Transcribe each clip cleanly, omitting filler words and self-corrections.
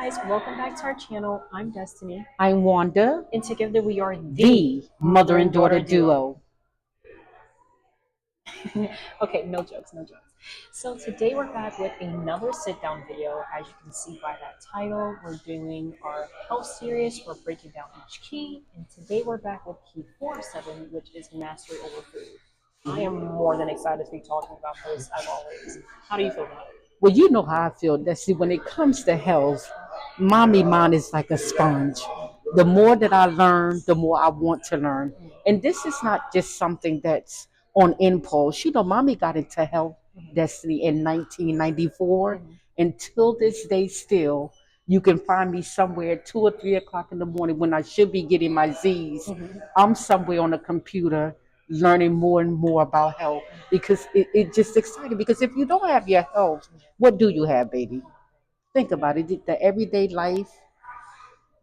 guys, welcome back to our channel. I'm Destiny, I'm Wanda, and together we are the mother and daughter duo. Okay, no jokes, no jokes. So today we're back with another sit-down video. As you can see by that title, we're doing our health series. We're breaking down each key, and today we're back with key 4 of 7, which is mastery over food. I am more than excited to be talking about this as always. How do you feel about it? Well, you know how I feel. That see, when it comes to health, mommy mind is like a sponge. The more that I learn, the more I want to learn. And this is not just something that's on impulse. You know, mommy got into health destiny in 1994. Until this day, still, you can find me somewhere at 2 or 3 o'clock in the morning when I should be getting my Z's. I'm somewhere on a computer learning more and more about health because it just exciting. Because if you don't have your health, what do you have, baby? Think about it. The everyday life,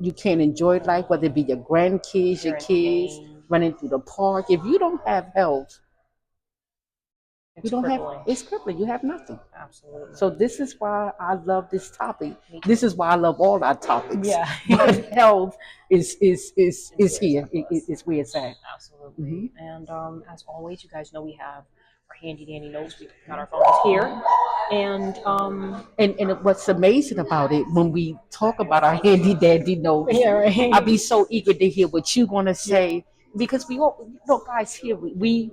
you can't enjoy life, whether it be your grandkids, your kids, running through the park. If you don't have health, you It's don't have crippling. it's crippling. You have nothing. Absolutely. So this is why I love this topic. This is why I love all our topics. Yeah. But health is where here. it's at for us. It's where it's at. Absolutely. And as always, you guys know we have our handy dandy notes. We got our phones here. And And what's amazing about it, when we talk about our handy dandy notes, yeah, right. I'll be so eager to hear what you want to say because we all, you know, guys, here we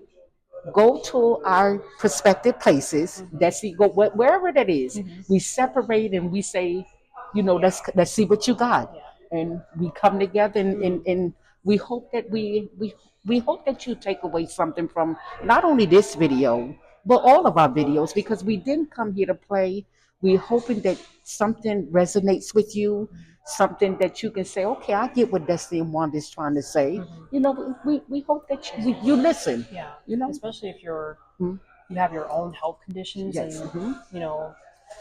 go to our prospective places. That's the go wherever that is. We separate and we say, you know, let's see what you got, and we come together and we hope that we hope that you take away something from not only this video but all of our videos because we didn't come here to play. We're hoping that something resonates with you, something that you can say, okay, I get what Destiny and Wanda is trying to say. You know, we hope that you listen. Yeah. You know, Especially if you're Mhm. you have your own health conditions Yes. and Hmm. you know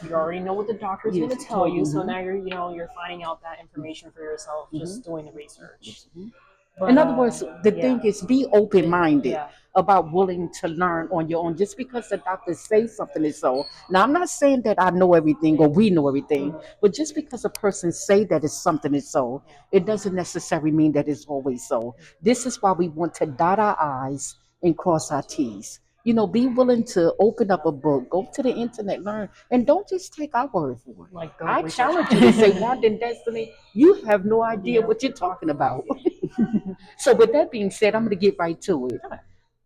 you already know what the doctor's Yes. going to tell you, so Mhm. now you're finding out that information for yourself, just doing the research. Mhm. But In other words, the thing yeah, is, be open-minded yeah, about willing to learn on your own. Just because the doctor says something is so. Now, I'm not saying that I know everything or we know everything, but just because a person say that it's something is so, it doesn't necessarily mean that it's always so. This is why we want to dot our I's and cross our T's. You know, be willing to open up a book, go to the internet, learn, and don't just take our word for it. like go I research. challenge you to say, Wanda and Destiny, you have no idea what you're talking about. So, with that being said, I'm going to get right to it.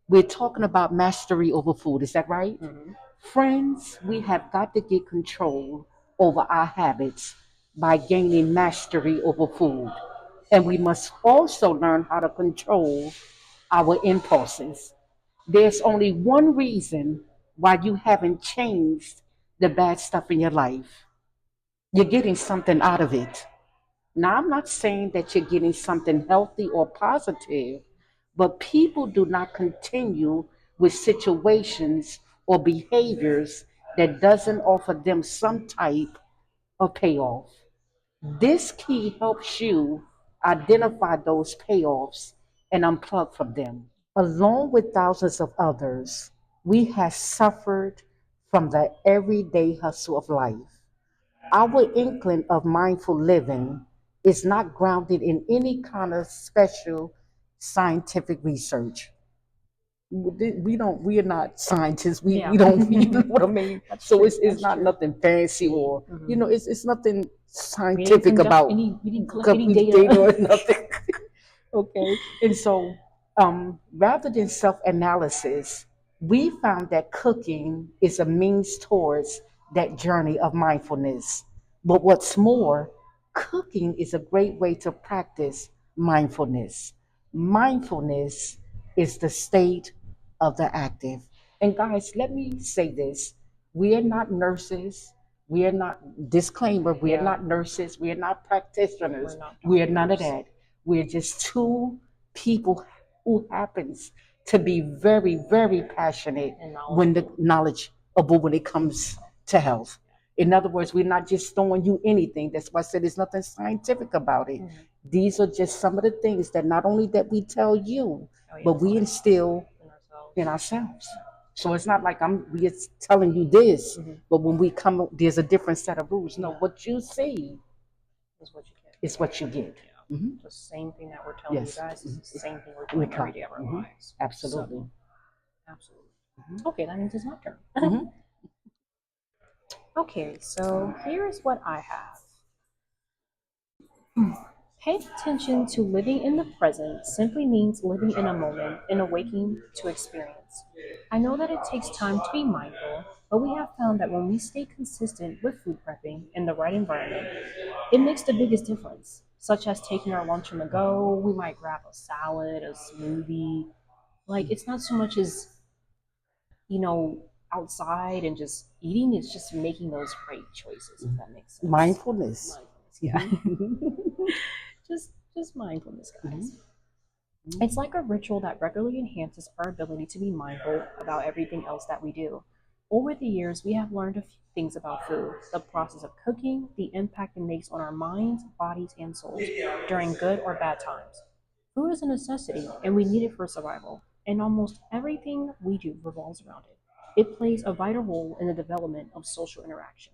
We're talking about mastery over food. Is that right? Friends, we have got to get control over our habits by gaining mastery over food. And we must also learn how to control our impulses. There's only one reason why you haven't changed the bad stuff in your life. You're getting something out of it. Now, I'm not saying that you're getting something healthy or positive, but people do not continue with situations or behaviors that doesn't offer them some type of payoff. This key helps you identify those payoffs and unplug from them. Along with thousands of others, we have suffered from the everyday hustle of life. Our inkling of mindful living is not grounded in any kind of special scientific research. We are not scientists. We don't, you know what I mean? That's So true. it's That's not true. nothing fancy or, you know, it's nothing We didn't scientific conduct about any. We didn't collect any data. data or nothing. Okay. And so, rather than self analysis, we found that cooking is a means towards that journey of mindfulness. But what's more, cooking is a great way to practice mindfulness. Mindfulness is the state of the active. And guys, let me say this, we are not nurses. We are not, disclaimer, we are Yeah. not nurses. We are not practitioners. We're not We are none of doctors. that. We're just two people who happens to be very, very passionate And when the knowledgeable. knowledgeable when it comes to health. In other words, we're not just throwing you anything. That's why I said there's nothing scientific about it. These are just some of the things that not only that we tell you, but we instill In ourselves. in ourselves. So it's not like we are telling you this, but when we come, there's a different set of rules. No, what you see is what you get. It's what you get. Yeah. The same thing that we're telling you Yes. guys is the same thing we're doing every day of our lives. Absolutely. So, absolutely. Okay, that means it's my turn. Mhm. Okay, so here's what I have. Paying attention to living in the present simply means living in a moment and awaking to experience. I know that it takes time to be mindful, but we have found that when we stay consistent with food prepping in the right environment, it makes the biggest difference. Such as taking our lunch on the go, we might grab a salad, a smoothie. Like it's not so much as, you know, outside and just eating, it's just making those right choices, if that makes sense. Mindfulness. Mindfulness, yeah. just mindfulness, guys. It's like a ritual that regularly enhances our ability to be mindful about everything else that we do. Over the years, we have learned a few things about food, the process of cooking, the impact it makes on our minds, bodies, and souls during good or bad times. Food is a necessity, and we need it for survival, and almost everything we do revolves around it. It plays a vital role in the development of social interaction.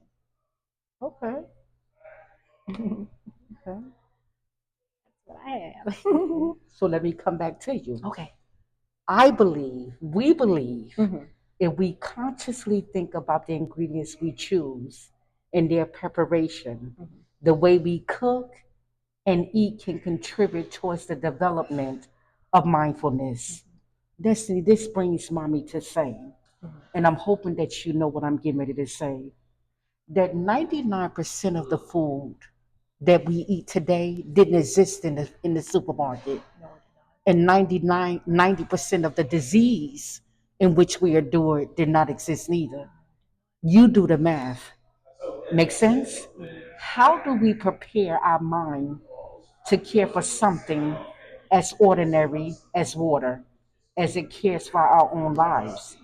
Okay. That's Okay. what I have. So let me come back to you. Okay. We believe, Mhm. if we consciously think about the ingredients we choose and their preparation, Mhm. the way we cook and eat can contribute towards the development of mindfulness. Destiny, this brings mommy to say, and I'm hoping that you know what I'm getting ready to say, that 99% of the food that we eat today didn't exist in the supermarket. No, And 90% of the disease in which we endure did not exist neither. You do the math. Make sense? How do we prepare our mind to care for something as ordinary as water, as it cares for our own lives?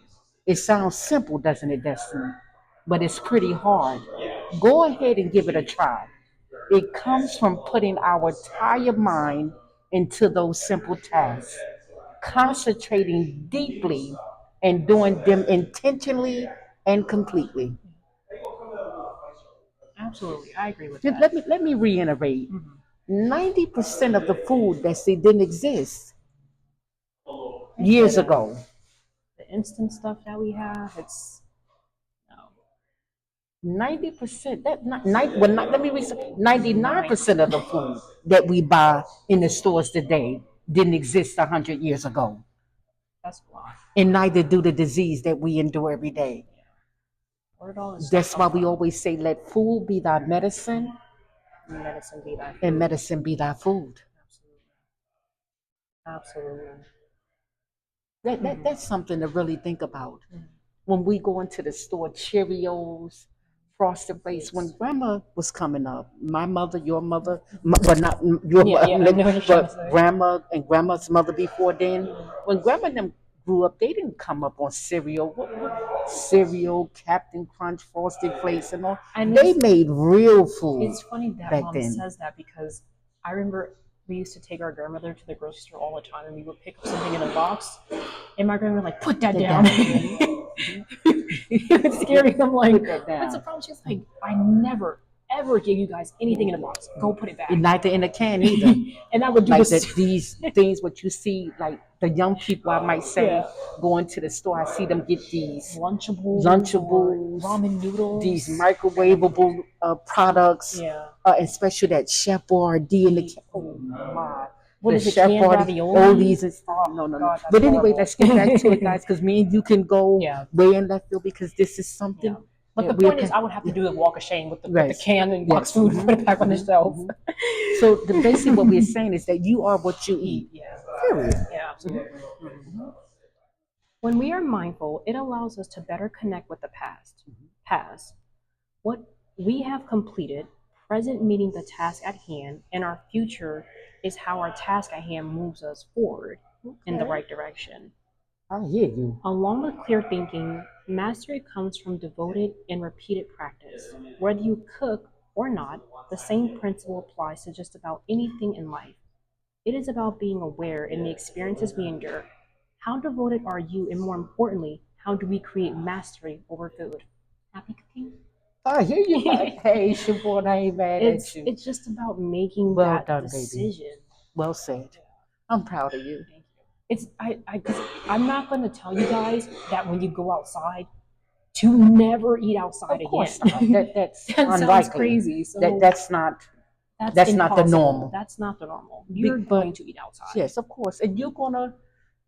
It sounds simple, doesn't it, Destiny? But it's pretty hard. Go ahead and give it a try. It comes from putting our entire mind into those simple tasks, concentrating deeply and doing them intentionally and completely. absolutely, I agree with Just that. let me reiterate. Mhm. 90% of the food that see didn't exist Yeah, years ago. the instant stuff that we have, it's no. 90%, that not, well, not, let me reset, 99% of the food that we buy in the stores today didn't exist 100 years ago. That's a lot. And neither do the disease that we endure every day. Yeah. Where did all this stuff That's come why we from? always say, let food be thy medicine Medicine be thy and food. medicine be thy food. Absolutely. Absolutely. That's something to really think about. Mhm. When we go into the store, Cheerios, Frosted Flakes, when grandma was coming up, my mother, your mother, but not your Yeah, yeah, I know what you're trying to but say. grandma and grandma's mother before then, when grandma and them grew up, they didn't come up on cereal. What cereal, Captain Crunch, Frosted Flakes, and all. And They made real it's food funny that back mom then. says that because I remember we used to take our grandmother to the grocery store all the time and we would pick up something in a box and my grandma would like, put that down. It was scary. I'm like, Put that what's the down. problem? She's like, I never ever give you guys anything in a box. Go put it back. And neither in a can either. And I would do Like this. these things, what you see, like the young people, I might say, Yeah. going to the store, I see them get these Lunchables, Lunchables, ramen noodles, these microwavable products, yeah. especially that Chef Boyardee in the oh my, What the is it? Chef Canned Boyardee, ravioli? all these and oh no no no. God, that's But anyway, horrible. let's get back to it, guys, because me and you can go Yeah. way in left field because this is something. Yeah. But the that we're point is, I would have to do the walk of shame with the Right. can and box Yes. food and put it back on the shelf. So basically, what we're saying is that you are what you eat. Yeah. Period. Yeah, absolutely. When we are mindful, it allows us to better connect with the past. Past, what we have completed, present meaning the task at hand, and our future is how our task at hand moves us forward in the Okay. right direction. I hear you. Along with clear thinking, mastery comes from devoted and repeated practice. Whether you cook or not, the same principle applies to just about anything in life. It is about being aware in the experiences we endure. How devoted are you, and more importantly, how do we create mastery over food? Happy cooking? I hear you. Hey, Siobhan, I ain't mad at you. It's just about making Well that done, baby. decision. Well said. I'm proud of you. It's I'm not going to tell you guys that when you go outside to never eat outside Of course again. not. That's That sounds unlikely. crazy. So That's not. that's That's not the impossible. normal. That's not the normal. You're But going to eat outside. yes, of course, and you're gonna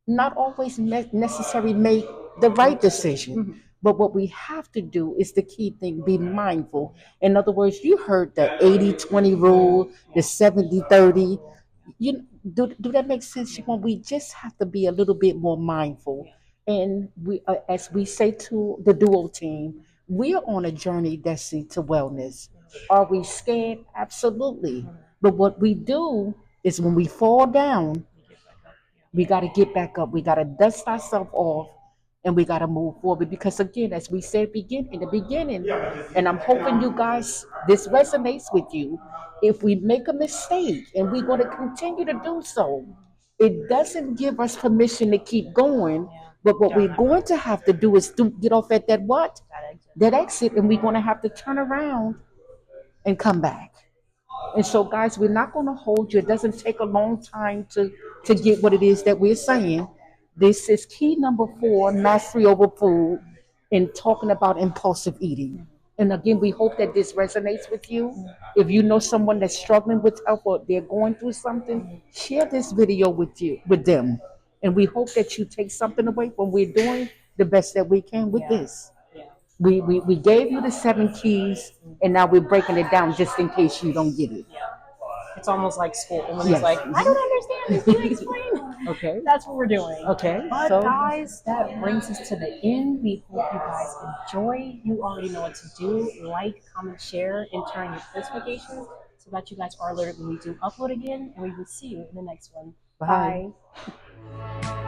not always necessarily make the right decision. Mhm. But what we have to do is the key thing: be mindful. In other words, you heard the 80-20 rule, the 70-30. You do that make sense? When we just have to be a little bit more mindful, and we, as we say to the duo team, we are on a journey that's to wellness. Are we scared? Absolutely. But what we do is when we fall down, we got to get back up. We got to dust ourselves off and we got to move forward. Because, again, as we said in the beginning, and I'm hoping you guys, this resonates with you. If we make a mistake and we're going to continue to do so, it doesn't give us permission to keep going. But what we're going to have to do is get off at that what? That exit, and we're going to have to turn around and come back. And so, guys, we're not going to hold you. It doesn't take a long time to get what it is that we're saying. This is key number 4, mastery over food, in talking about impulsive eating. And again, we hope that this resonates with you. If you know someone that's struggling with health or they're going through something, share this video with them. And we hope that you take something away from we're doing the best that we can with this. We gave you the 7 keys, and now we're breaking it down just in case you don't get it. It's almost like school. When Yes. it's like, I don't understand this. Can you explain? Okay. That's what we're doing. Okay. But So guys, that brings us to the end. We hope you guys enjoy. You already know what to do. Like, comment, share, and turn on your post notifications so that you guys are alerted when we do upload again. And we will see you in the next one. bye. Bye.